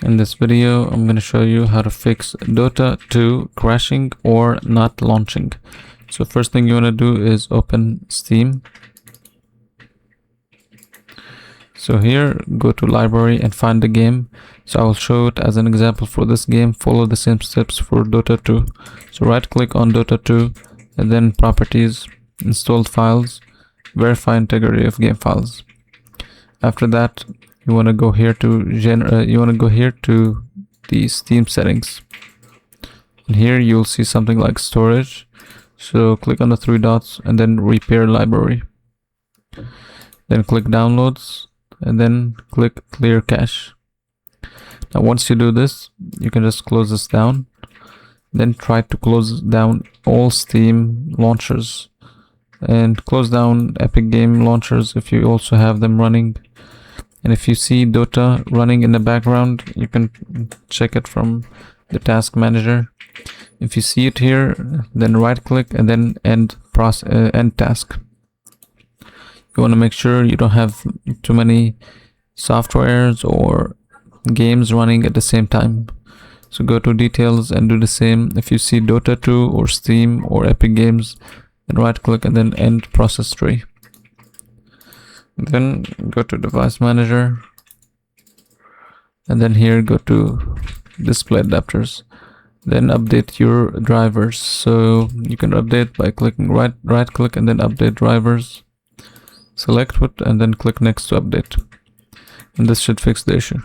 In this video, I'm going to show you how to fix Dota 2 crashing or not launching. So first thing you want to do is open Steam. So here, go to library and find the game. So I will show it as an example for this game. Follow the same steps for Dota 2. So right click on Dota 2 and then properties, installed files, verify integrity of game files. After that, you want to go here to the Steam settings, and here you'll see something like storage. So click on the three dots and then repair library, then click downloads and then click clear cache. Now once you do this, you can just close this down, then try to close down all Steam launchers and close down Epic Game launchers if you also have them running. And if you see Dota running in the background, you can check it from the task manager. If you see it here, then right click and then end task. You want to make sure you don't have too many softwares or games running at the same time. So go to details and do the same. If you see Dota 2 or Steam or Epic Games, then right click and then end process tree. Then go to device manager and then here go to display adapters, then update your drivers. So you can update by clicking right click and then update drivers, select it and then click next to update, and this should fix the issue.